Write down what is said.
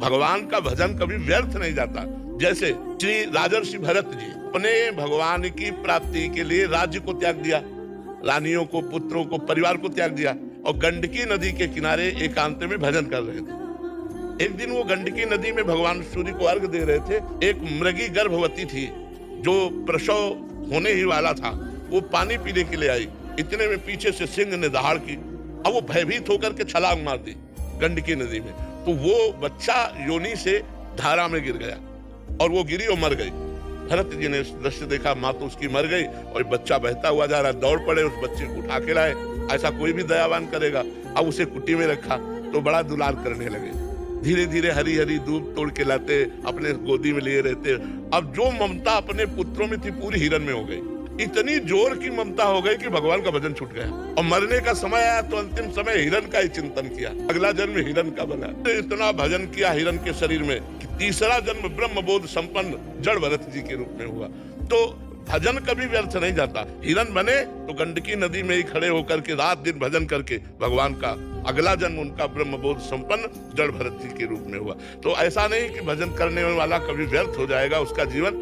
भगवान का भजन कभी व्यर्थ नहीं जाता। जैसे श्री राजर्षि भरत जी अपने भगवान की प्राप्ति के लिए राज्य को त्याग दिया, रानियों को, पुत्रों को, परिवार को त्याग दिया और गंडकी नदी के किनारे एकांत में भजन कर रहे थे। एक दिन वो गंडकी नदी में भगवान सूर्य को अर्घ दे रहे थे। एक मृगी गर्भवती थी जो प्रसव होने ही वाला था, वो पानी पीने के लिए आई। इतने में पीछे से सिंह ने दहाड़ की, अब वो भयभीत होकर के छलांग मार दी गंडकी नदी में, तो वो बच्चा योनि से धारा में गिर गया और वो गिरी और मर गई। भरत जी ने दृश्य देखा, माँ तो उसकी मर गई और बच्चा बहता हुआ जा रहा है। दौड़ पड़े, उस बच्चे को उठा के लाए। ऐसा कोई भी दयावान करेगा। अब उसे कुटी में रखा तो बड़ा दुलार करने लगे। धीरे धीरे हरी हरी दूब तोड़ के लाते, अपने गोदी में लिए रहते। अब जो ममता अपने पुत्रों में थी पूरी हिरण में हो गई। इतनी जोर की ममता हो गई कि भगवान का भजन छूट गया और मरने का समय आया तो अंतिम समय हिरण का ही चिंतन किया, अगला जन्म हिरण का बना। इतना भजन किया हिरण के शरीर में कि तीसरा जन्म ब्रह्म बोध संपन्न जड़ भरत जी के रूप में हुआ। तो भजन कभी व्यर्थ नहीं जाता। हिरण बने तो गंडकी नदी में ही खड़े होकर के रात दिन भजन करके भगवान का अगला जन्म उनका ब्रह्म बोध संपन्न जड़ भरत जी के रूप में हुआ। तो ऐसा नहीं कि भजन करने वाला कभी व्यर्थ हो जाएगा उसका जीवन।